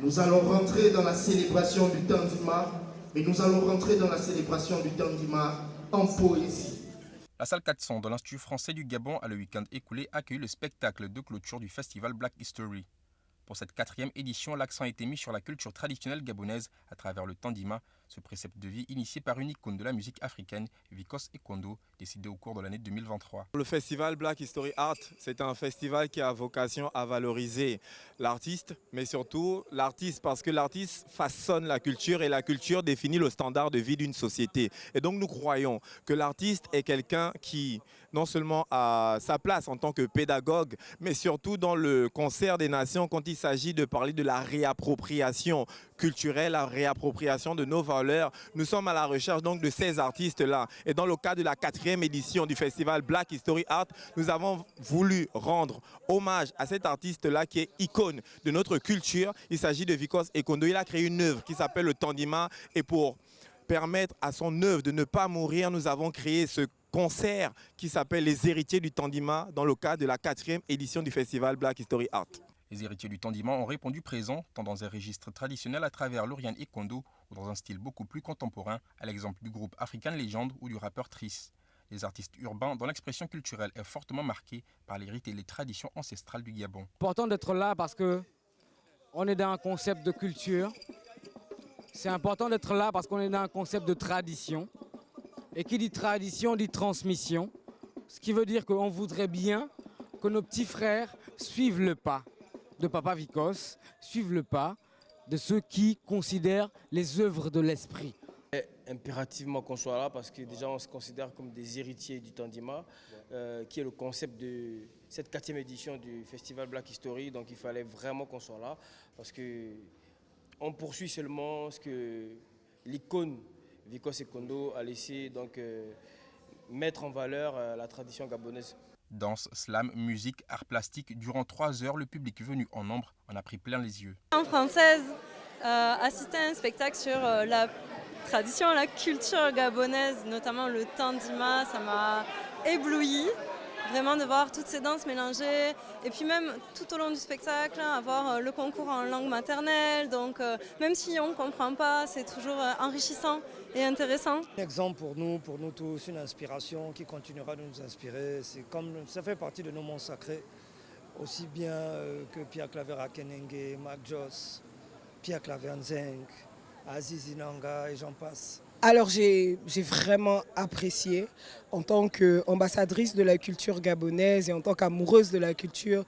Nous allons rentrer dans la célébration du Tandima, et nous allons rentrer dans la célébration du Tandima en poésie. La salle 400 de l'Institut français du Gabon a le week-end écoulé accueilli le spectacle de clôture du festival Black History. Pour cette 4e édition, l'accent a été mis sur la culture traditionnelle gabonaise à travers le Tandima, ce précepte de vie initié par une icône de la musique africaine, Vikos Ekondo, décédé au cours de l'année 2023. Le festival Black History Art, c'est un festival qui a vocation à valoriser l'artiste, mais surtout l'artiste, parce que l'artiste façonne la culture et la culture définit le standard de vie d'une société. Et donc nous croyons que l'artiste est quelqu'un qui non seulement a sa place en tant que pédagogue, mais surtout dans le concert des nations quand il s'agit de parler de la réappropriation culturelle, la réappropriation de nos valeurs. Nous sommes à la recherche donc de ces artistes-là. Et dans le cadre de la 4e édition du festival Black History Art, nous avons voulu rendre hommage à cet artiste-là qui est icône de notre culture. Il s'agit de Vikos Ekondo. Il a créé une œuvre qui s'appelle le Tandima. Et pour permettre à son œuvre de ne pas mourir, nous avons créé ce concert qui s'appelle Les Héritiers du Tandima dans le cadre de la 4e édition du festival Black History Art. Les héritiers du Tandima ont répondu présent, tant dans un registre traditionnel à travers l'Oriane Ekondo ou dans un style beaucoup plus contemporain, à l'exemple du groupe African Legend ou du rappeur Triss. Les artistes urbains dont l'expression culturelle est fortement marquée par les rites et les traditions ancestrales du Gabon. C'est important d'être là parce qu'on est dans un concept de culture. C'est important d'être là parce qu'on est dans un concept de tradition. Et qui dit tradition dit transmission. Ce qui veut dire qu'on voudrait bien que nos petits frères suivent le pas de Papa Vikos, suivent le pas de ceux qui considèrent les œuvres de l'esprit. Impérativement qu'on soit là parce que déjà on se considère comme des héritiers du Tandima, qui est le concept de cette 4e édition du festival Black History. Donc il fallait vraiment qu'on soit là parce qu'on poursuit seulement ce que l'icône Vikos Ekondo a laissé donc, mettre en valeur la tradition gabonaise. Danse, slam, musique, art plastique, durant 3 heures, le public venu en nombre en a pris plein les yeux. En française, assister à un spectacle sur la tradition, la culture gabonaise, notamment le Tandima, ça m'a ébloui. Vraiment de voir toutes ces danses mélangées et puis même tout au long du spectacle, avoir le concours en langue maternelle. Donc même si on ne comprend pas, c'est toujours enrichissant et intéressant. Un exemple pour nous tous, une inspiration qui continuera de nous inspirer. Ça fait partie de nos monts sacrés, aussi bien que Pierre Claver Akenenge, Mac Joss, Pierre Claver Nzenk, Aziz Inanga et j'en passe. Alors j'ai vraiment apprécié en tant qu'ambassadrice de la culture gabonaise et en tant qu'amoureuse de la culture,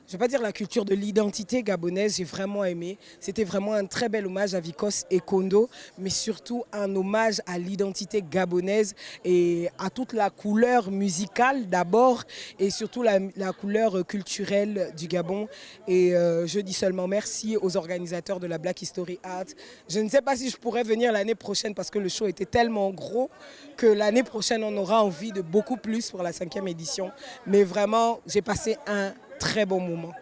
je ne vais pas dire la culture de l'identité gabonaise, j'ai vraiment aimé. C'était vraiment un très bel hommage à Vikos Ekondo, mais surtout un hommage à l'identité gabonaise et à toute la couleur musicale d'abord et surtout la couleur culturelle du Gabon. Et je dis seulement merci aux organisateurs de la Black History Art. Je ne sais pas si je pourrais venir l'année prochaine parce que le show était tellement gros que l'année prochaine on aura envie de beaucoup plus pour la 5e édition. Mais vraiment, j'ai passé un très bon moment.